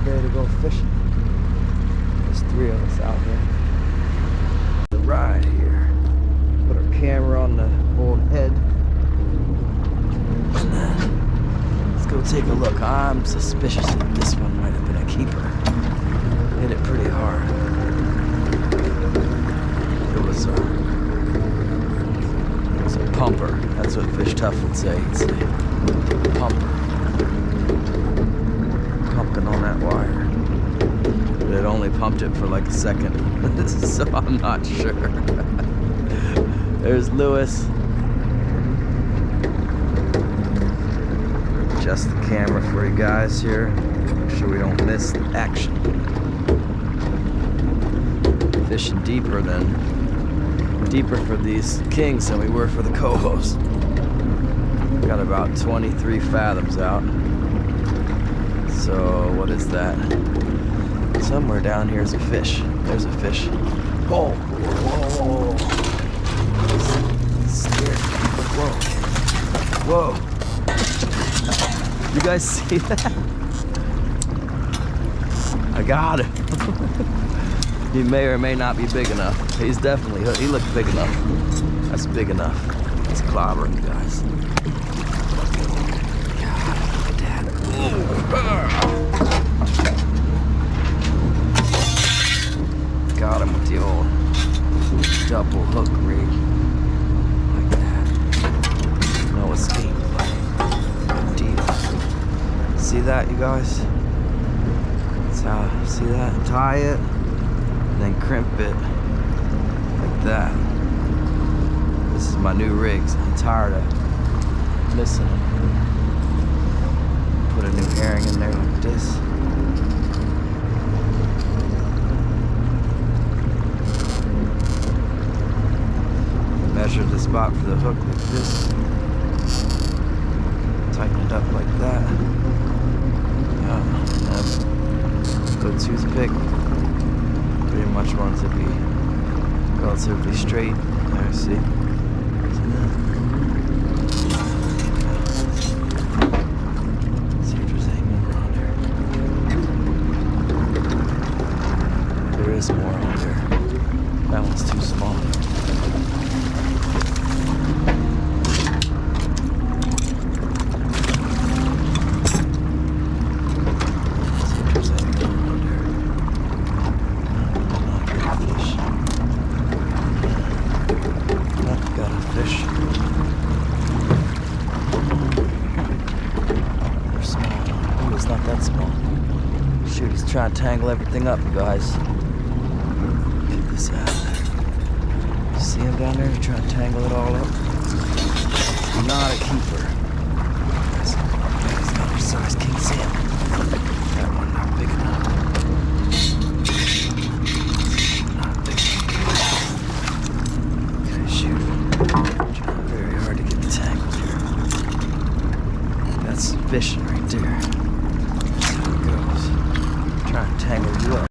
day to go fishing. There's 3 of us out here. The ride here. Put our camera on the old head. And then let's go take a look. I'm suspicious that this one might have been a keeper. Hit it pretty hard. It was a pumper. That's what Fish Tough would say. He'd say pumper. Pumping on that wire. But it only pumped it for like a second. So I'm not sure. There's Lewis. Adjust the camera for you guys here. Make sure we don't miss the action. Fishing deeper for these kings than we were for the cohos. Got about 23 fathoms out. So what is that? Somewhere down here is a fish. There's a fish. Oh, whoa, whoa. Scared. Whoa. Whoa. You guys see that? I got him. He may or may not be big enough. He's definitely, he looks big enough. That's big enough. It's clobbering, you guys. God, Dad. Got him with the old double hook rig. Like that. No escape. Deal. See that, you guys? That's how, see that? Tie it. And then crimp it like that. This is my new rigs. I'm tired of missing them. Put a new herring in there like this. Measure the spot for the hook like this. Tighten it up like that. Good toothpick. Pretty much want it to be relatively straight. There, see? See that? See if there's any more on there. There is more on there. That one's too small. Shoot, he's trying to tangle everything up, you guys. Get this out of there. You see him down there? He's trying to tangle it all up. Not a keeper. He's an undersized king salmon. That one not big enough. Not big enough. Okay, shoot. Trying very hard to get tangled here. That's fishing right there.